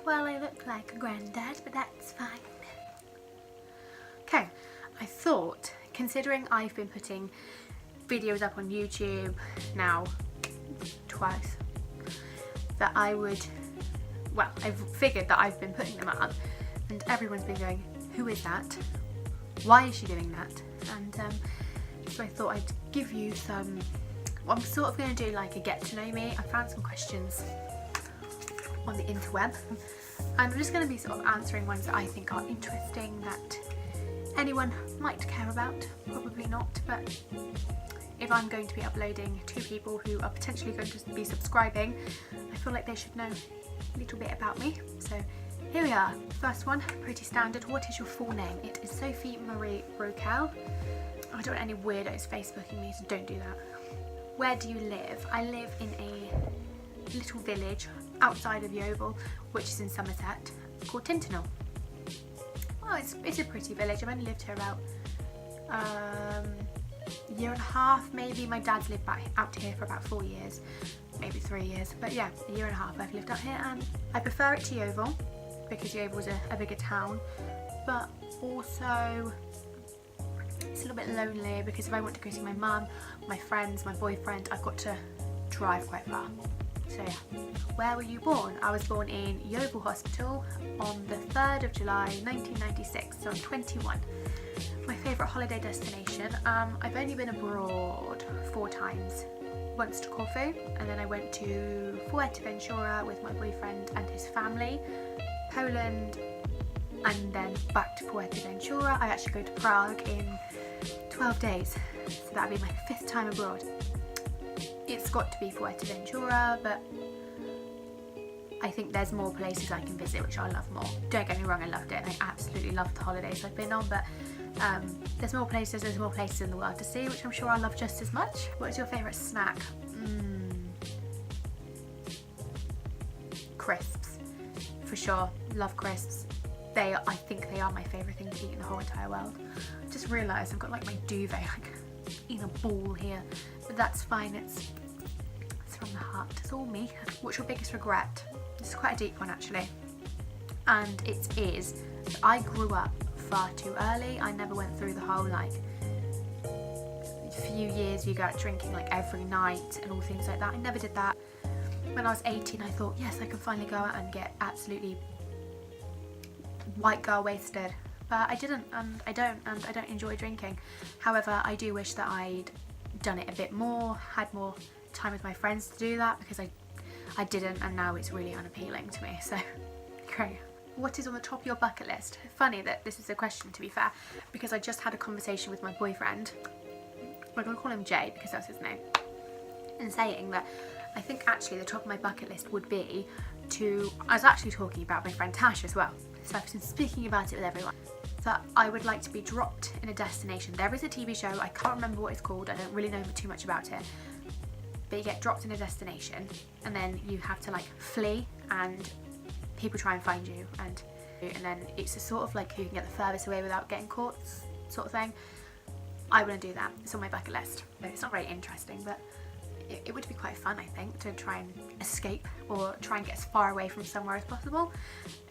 well, I look like a granddad, but that's fine. Okay, I thought, considering I've been putting videos up on YouTube now twice, that I would, well, I've figured that I've been putting them up and everyone's been going, who is that? Why is she doing that? And so I thought I'd give you some, well, I'm sort of going to do like a get to know me. I found some questions on the interweb and I'm just going to be sort of answering ones that I think are interesting, that anyone might care about, probably not, but if I'm going to be uploading to people who are potentially going to be subscribing, I feel like they should know a little bit about me. So here we are. First one, pretty standard. What is your full name? It is Sophie Marie Rocal. I don't want any weirdos Facebooking me, so don't do that. Where do you live? I live in a little village outside of Yeovil, which is in Somerset, called Tinternell. Oh, it's a pretty village. I've only lived here about a year and a half maybe. My dad's lived out here for about 4 years, maybe 3 years, but yeah, a year and a half I've lived out here, and I prefer it to Yeovil because Yeovil's a bigger town, but also it's a little bit lonely because if I want to go see my mum, my friends, my boyfriend, I've got to drive quite far. So yeah. Where were you born? I was born in Yeovil Hospital on the 3rd of July 1996, so I'm 21. My favourite holiday destination? I've only been abroad 4 times. Once to Corfu, and then I went to Fuerteventura with my boyfriend and his family, Poland, and then back to Fuerteventura. I actually go to Prague in 12 days, so that'll be my 5th time abroad. It's got to be Fuerteventura, but I think there's more places I can visit which I love more. Don't get me wrong, I loved it. I absolutely loved the holidays I've been on, but there's more places in the world to see, which I'm sure I'll love just as much. What is your favourite snack? Crisps, for sure. Love crisps. I think they are my favourite thing to eat in the whole entire world. I just realised I've got like my duvet, like in a ball here, but that's fine. It's from the heart. It's all me. What's your biggest regret? This is quite a deep one actually, and it is that I grew up far too early. I never went through the whole like few years you go out drinking like every night and all things like that. I never did that. When I was 18 I thought, yes, I can finally go out and get absolutely white girl wasted, but I didn't, and I don't enjoy drinking. However, I do wish that I'd done it a bit more, had more time with my friends to do that, because I didn't, and now it's really unappealing to me. So great. What is on the top of your bucket list? Funny that this is a question, to be fair, because I just had a conversation with my boyfriend. We're going to call him Jay because that's his name. And saying that I think actually the top of my bucket list would be to, I was actually talking about my friend Tash as well, so I've been speaking about it with everyone, that I would like to be dropped in a destination. There is a TV show, I can't remember what it's called, I don't really know too much about it, but you get dropped in a destination and then you have to like flee and people try and find you, and then it's a sort of like who can get the furthest away without getting caught sort of thing. I want to do that. It's on my bucket list. It's not very interesting, but it would be quite fun, I think, to try and escape or try and get as far away from somewhere as possible.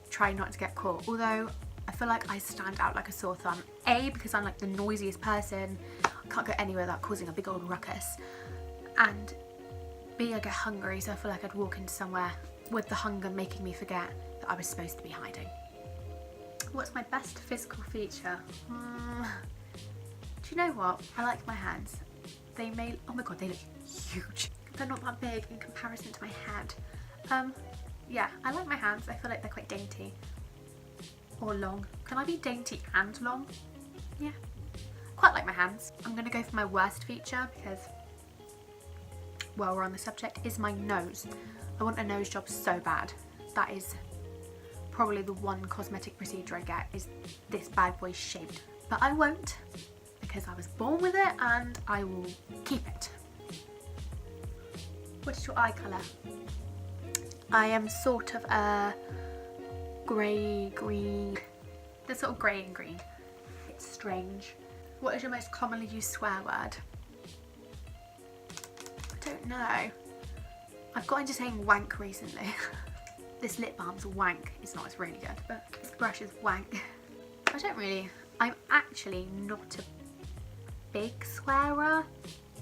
Try not to get caught. Although I feel like I stand out like a sore thumb. A, because I'm like the noisiest person. I can't go anywhere without causing a big old ruckus. And B, I get hungry, so I feel like I'd walk into somewhere with the hunger making me forget that I was supposed to be hiding. What's my best physical feature? Do you know what? I like my hands. They may, oh my god, they look huge. They're not that big in comparison to my head. Yeah, I like my hands. I feel like they're quite dainty. Or long. Can I be dainty and long? Yeah. Quite like my hands. I'm going to go for my worst feature because, while we're on the subject, is my nose. I want a nose job so bad. That is probably the one cosmetic procedure I get, is this bad boy shaped. But I won't, because I was born with it and I will keep it. What is your eye colour? I am sort of a grey green. They're sort of grey and green. It's strange. What is your most commonly used swear word? I don't know. I've got into saying wank recently. This lip balm's wank. It's not, it's really good, but this brush is wank. I'm actually not a big swearer.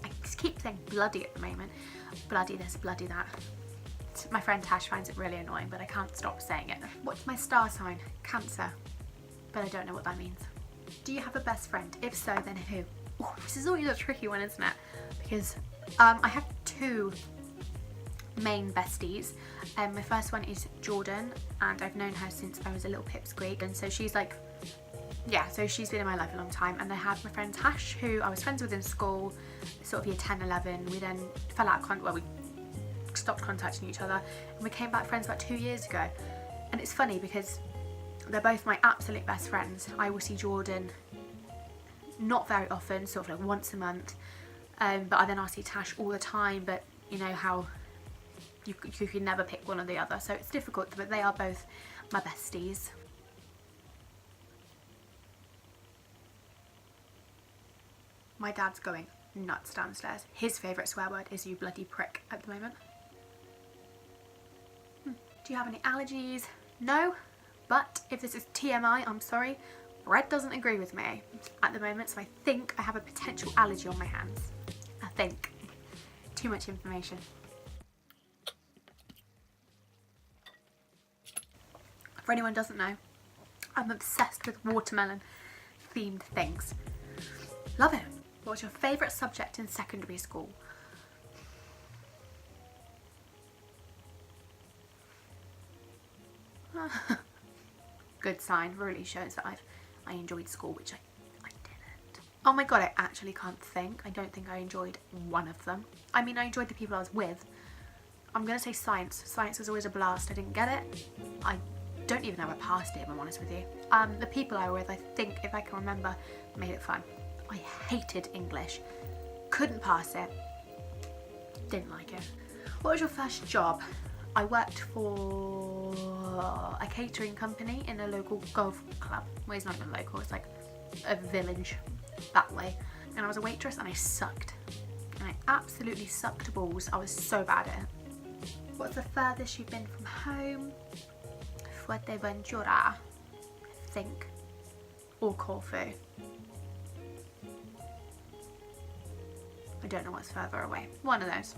I just keep saying bloody at the moment. Bloody this, bloody that. My friend Tash finds it really annoying, but I can't stop saying it. What's my star sign? Cancer. But I don't know what that means. Do you have a best friend? If so, then who? Ooh, this is always a tricky one, isn't it? Because I have two main besties. My first one is Jordan, and I've known her since I was a little pipsqueak, and so she's like, yeah, so she's been in my life a long time. And I have my friend Tash, who I was friends with in school, sort of year 10, 11. We then fell out of contact, well, we stopped contacting each other, and we came back friends about 2 years ago. And it's funny because they're both my absolute best friends. I will see Jordan not very often, sort of like once a month, but then I'll see Tash all the time. But you know how you can never pick one or the other, so it's difficult, but they are both my besties. My dad's going nuts downstairs. His favourite swear word is "you bloody prick" at the moment. Do you have any allergies? No, but if this is TMI, I'm sorry, bread doesn't agree with me at the moment, so I think I have a potential allergy on my hands. I think. Too much information. For anyone who doesn't know, I'm obsessed with watermelon themed things. Love it. What was your favourite subject in secondary school? Good sign, really shows that I enjoyed school, which I didn't. Oh my god, I actually can't think. I don't think I enjoyed one of them. I mean, I enjoyed the people I was with. I'm gonna say science. Science was always a blast. I didn't get it. I don't even know I passed it, if I'm honest with you. The people I were with, I think, if I can remember, made it fun. I hated English. Couldn't pass it. Didn't like it. What was your first job? I worked for a catering company in a local golf club. Well, it's not even local, it's like a village that way. And I was a waitress, and I sucked. And I absolutely sucked balls. I was so bad at it. What's the furthest you've been from home? Fuerteventura, I think. Or Corfu. I don't know what's further away. One of those.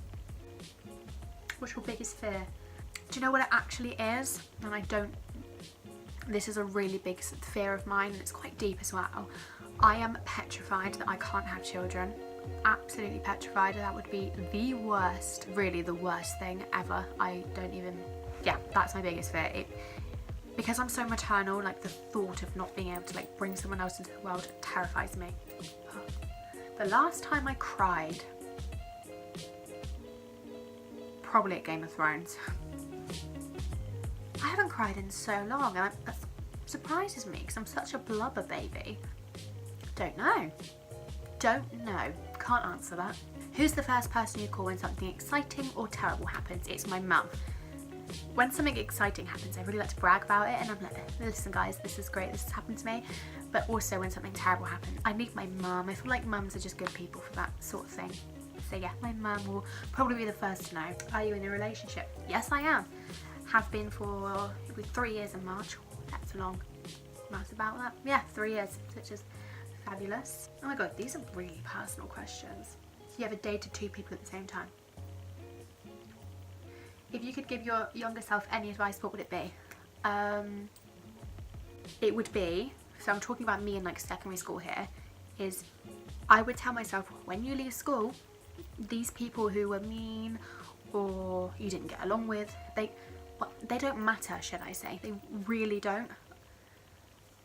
What's your biggest fear? Do you know what it actually is? And I don't... This is a really big fear of mine, and it's quite deep as well. I am petrified that I can't have children. Absolutely petrified. That would be the worst, really the worst thing ever. I don't even... Yeah, that's my biggest fear. Because I'm so maternal, like the thought of not being able to like bring someone else into the world terrifies me. The last time I cried, probably at Game of Thrones. I haven't cried in so long, and that surprises me because I'm such a blubber baby. Don't know. Can't answer that. Who's the first person you call when something exciting or terrible happens? It's my mum. When something exciting happens, I really like to brag about it, and I'm like, listen guys, this is great, this has happened to me. But also when something terrible happens, I need my mum. I feel like mums are just good people for that sort of thing. So yeah, my mum will probably be the first to know. Are you in a relationship? Yes, I am. Have been for 3 years in March. That's long. That's about that. Yeah, 3 years, which is fabulous. Oh my god, these are really personal questions. So you ever dated 2 people at the same time? If you could give your younger self any advice, what would it be? It would be, so I'm talking about me in like secondary school here, is I would tell myself, when you leave school, these people who were mean or you didn't get along with, they don't matter, should I say. They really don't.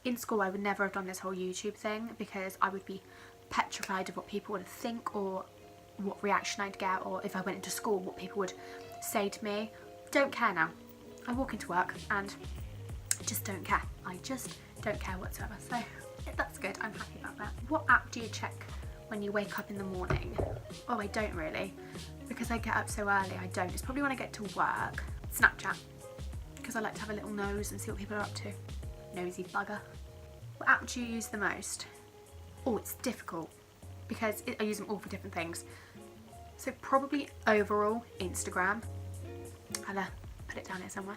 In school, I would never have done this whole YouTube thing because I would be petrified of what people would think or what reaction I'd get, or if I went into school, what people would say to me. Don't care now. I walk into work and just don't care. I just don't care whatsoever. So that's good. I'm happy about that. What app do you check when you wake up in the morning? Oh, I don't really, because I get up so early. I don't. It's probably when I get to work. Snapchat, because I like to have a little nose and see what people are up to. Nosy bugger. What app do you use the most? Oh, it's difficult because I use them all for different things. So probably overall Instagram. I'll put it down here somewhere.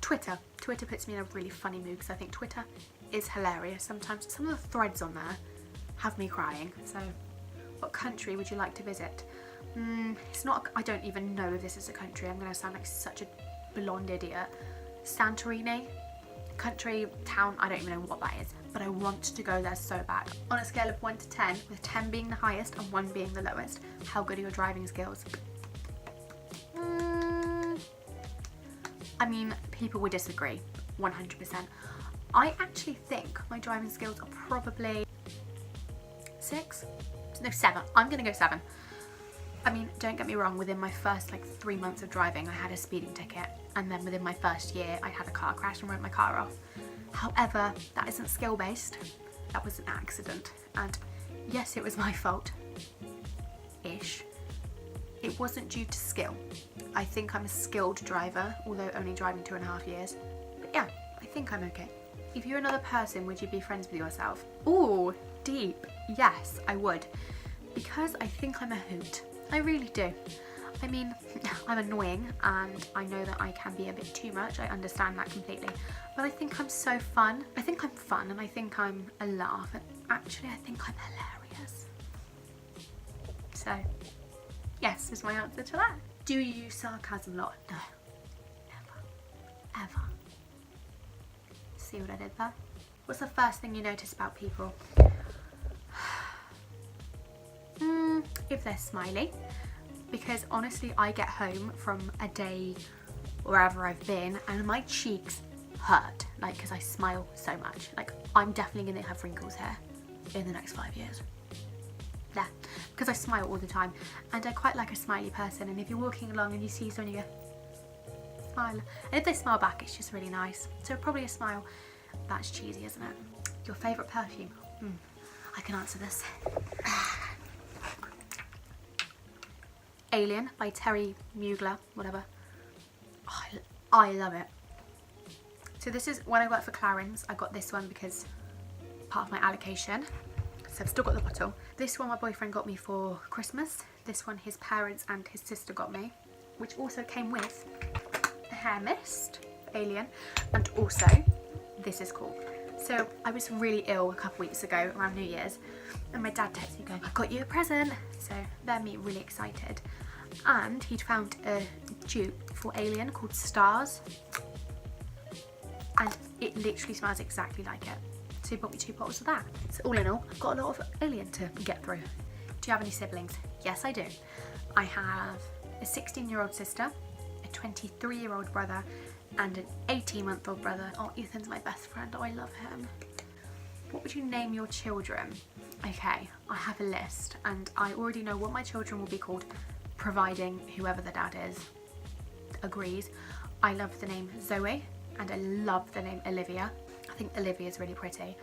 Twitter. Twitter puts me in a really funny mood because I think Twitter is hilarious. Sometimes some of the threads on there have me crying. So, what country would you like to visit? It's not, I don't even know if this is a country. I'm going to sound like such a blonde idiot. Santorini? Country, town, I don't even know what that is. But I want to go there so bad. On a scale of 1 to 10, with 10 being the highest and 1 being the lowest, how good are your driving skills? I mean, people would disagree, 100%. I actually think my driving skills are probably 6? No, 7. I'm gonna go 7. I mean, don't get me wrong, within my first like 3 months of driving, I had a speeding ticket. And then within my first year, I had a car crash and wrote my car off. However, that isn't skill-based. That was an accident. And yes, it was my fault-ish. It wasn't due to skill. I think I'm a skilled driver, although only driving 2.5 years. But yeah, I think I'm okay. If you're another person, would you be friends with yourself? Ooh, deep. Yes, I would. Because I think I'm a hoot. I really do. I mean, I'm annoying and I know that I can be a bit too much. I understand that completely. But I think I'm so fun. I think I'm fun and I think I'm a laugh. And actually, I think I'm hilarious. So, yes is my answer to that. Do you use sarcasm a lot? No. Never. Ever. See what I did there? What's the first thing you notice about people? If they're smiley. Because honestly, I get home from a day wherever I've been and my cheeks hurt, like, because I smile so much. Like, I'm definitely going to have wrinkles here in the next 5 years. Yeah, because I smile all the time and I quite like a smiley person, and if you're walking along and you see someone, you go, smile. And if they smile back, it's just really nice. So probably a smile. That's cheesy, isn't it? Your favourite perfume? I can answer this. Alien by Terry Mugler, whatever. Oh, I love it. So this is, when I worked for Clarins, I got this one because part of my allocation. So I've still got the bottle. This one my boyfriend got me for Christmas. This one his parents and his sister got me, which also came with a hair mist, Alien, and also this is cool. So I was really ill a couple weeks ago around New Year's and my dad texted me going, I got you a present. So they're me really excited. And he'd found a dupe for Alien called Stars. And it literally smells exactly like it. So he bought me 2 bottles of that. So all in all, I've got a lot of Alien to get through. Do you have any siblings? Yes, I do. I have a 16-year-old sister, a 23-year-old brother, and an 18-month-old brother. Oh, Ethan's my best friend. Oh, I love him. What would you name your children? Okay, I have a list and I already know what my children will be called, providing whoever the dad is agrees. I love the name Zoe and I love the name Olivia. I think Olivia is really pretty.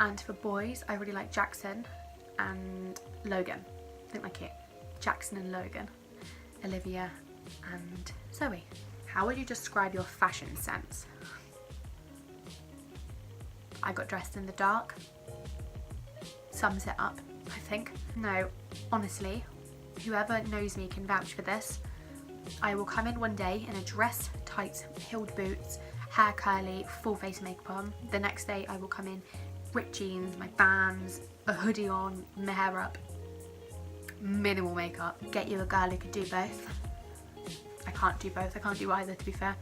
And for boys, I really like Jackson and Logan. I think they're cute. Jackson and Logan. Olivia and Zoe. How would you describe your fashion sense? I got dressed in the dark. Sums it up, I think. No, honestly, whoever knows me can vouch for this. I will come in one day in a dress, tights, heeled boots, hair curly, full face makeup on. The next day I will come in ripped jeans, my Vans, a hoodie on, my hair up, minimal makeup. Get you a girl who could do both. I can't do both, I can't do either, to be fair.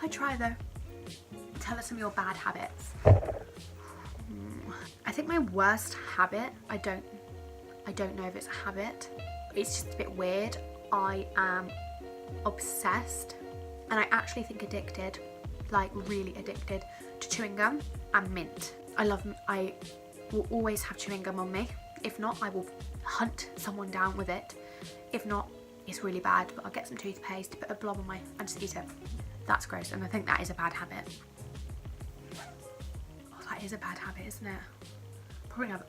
I try though. Tell us some of your bad habits. I think my worst habit, I don't know if it's a habit, it's just a bit weird. I am obsessed, and I actually think addicted, like really addicted, to chewing gum and mint. I will always have chewing gum on me. If not, I will hunt someone down with it. If not, it's really bad, but I'll get some toothpaste, put a blob on and just eat it. That's gross, and I think that is a bad habit. Oh, that is a bad habit, isn't it? Probably have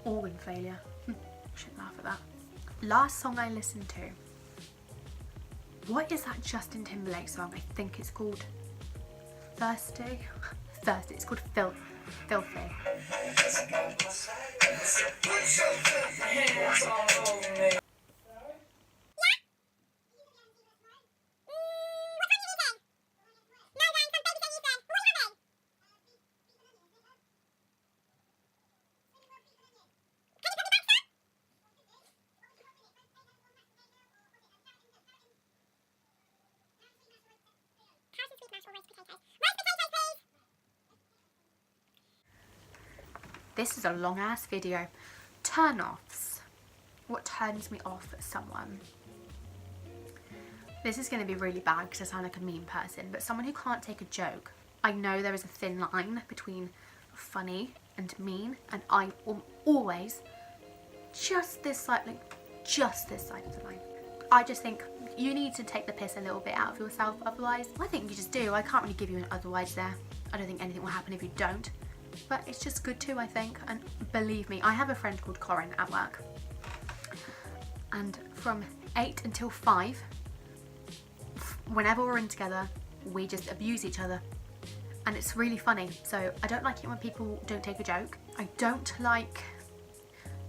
organ failure. Shouldn't laugh at that. Last song I listened to. What is that Justin Timberlake song? I think it's called Thirsty. Thirsty. It's called Filthy. this is a long ass video. Turnoffs. What turns me off at someone? This is going to be really bad because I sound like a mean person, but someone who can't take a joke. I know there is a thin line between funny and mean, and I am always just this side of the line. I just think you need to take the piss a little bit out of yourself, otherwise I think you just do. I can't really give you an otherwise there. I don't think anything will happen if you don't, but it's just good too, I think. And believe me, I have a friend called Corinne at work, and from 8 until 5, whenever we're in together, we just abuse each other, and it's really funny. So I don't like it when people don't take a joke. I don't like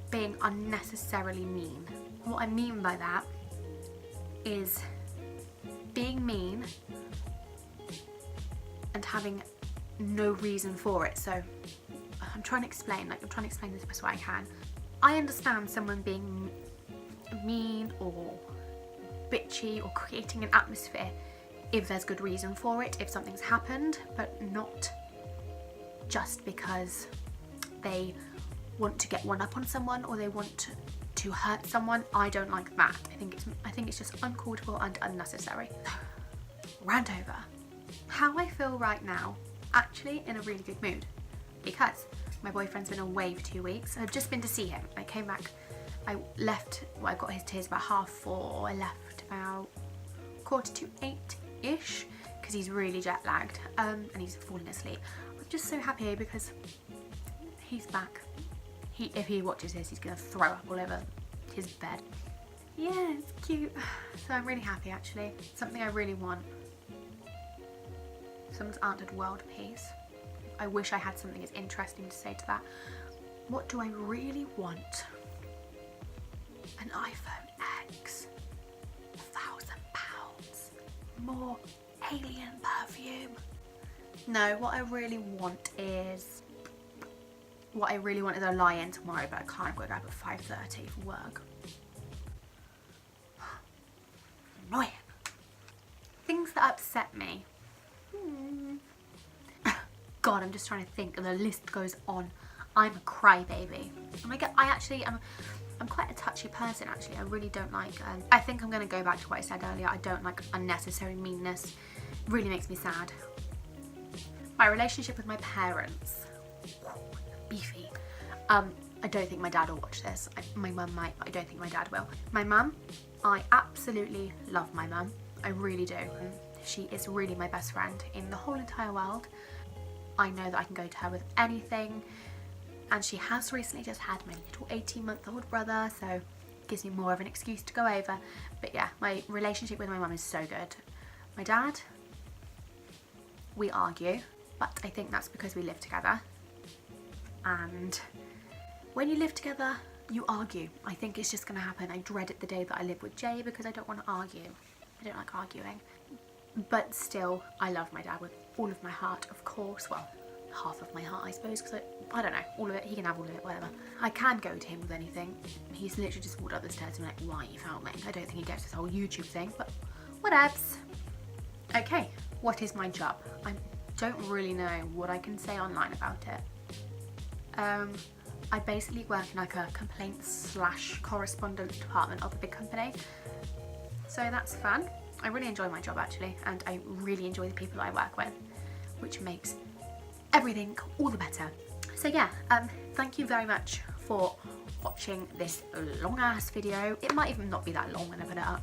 being unnecessarily mean. What I mean by that is being mean and having no reason for it. So I'm trying to explain this the best way I can. I understand someone being mean or bitchy or creating an atmosphere if there's good reason for it, if something's happened, but not just because they want to get one up on someone or they want to hurt someone. I don't like that. I think it's just uncalled for and unnecessary. Rant over. How I feel right now, actually in a really good mood, because my boyfriend's been away for 2 weeks. I've just been to see him. I came back, I left, well, I got his tears about 4:30. I left about 7:45-ish because he's really jet lagged and he's falling asleep. I'm just so happy because he's back. If he watches this, he's gonna throw up all over his bed. Yeah, it's cute. So I'm really happy actually. Something I really want. Someone's answered world peace. I wish I had something as interesting to say to that. What do I really want? An iPhone X. £1,000. More alien perfume. No, what I really want is a lie-in tomorrow, but I can't. I've got to go up at 5:30 for work. Annoying. Things that upset me. God, I'm just trying to think, and the list goes on. I'm a crybaby. I'm quite a touchy person actually. I really don't like, I think I'm going to go back to what I said earlier. I don't like unnecessary meanness. It really makes me sad. My relationship with my parents. Beefy. I don't think my dad will watch this. My mum might, but I don't think my dad will. My mum, I absolutely love my mum. I really do. And she is really my best friend in the whole entire world. I know that I can go to her with anything, and she has recently just had my little 18-month-old brother, so it gives me more of an excuse to go over. But yeah, my relationship with my mum is so good. My dad, we argue, but I think that's because we live together. And when you live together, you argue. I think it's just going to happen. I dread it the day that I live with Jay because I don't want to argue. I don't like arguing. But still, I love my dad with all of my heart, of course. Well, half of my heart, I suppose, because I don't know, all of it. He can have all of it, whatever. I can go to him with anything. He's literally just walked up the stairs and been like, why are you filming? I don't think he gets this whole YouTube thing, but whatevs. Okay, what is my job? I don't really know what I can say online about it. I basically work in like a complaints/correspondence department of a big company. So that's fun. I really enjoy my job actually, and I really enjoy the people I work with, which makes everything all the better. So yeah, thank you very much for watching this long ass video. It might even not be that long when I put it up,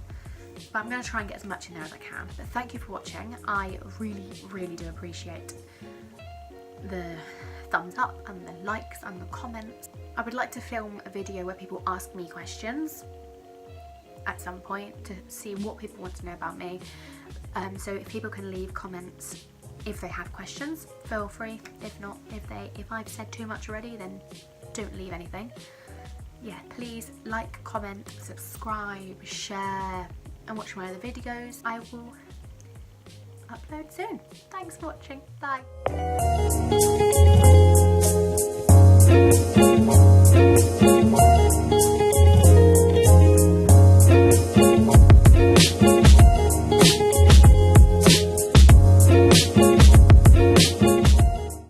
but I'm going to try and get as much in there as I can. But thank you for watching. I really do appreciate the thumbs up and the likes and the comments. I would like to film a video where people ask me questions at some point to see what people want to know about me. So if people can leave comments if they have questions, feel free. If not, if I've said too much already, then don't leave anything. Yeah, please like, comment, subscribe, share, and watch my other videos. I will upload soon. Thanks for watching. Bye.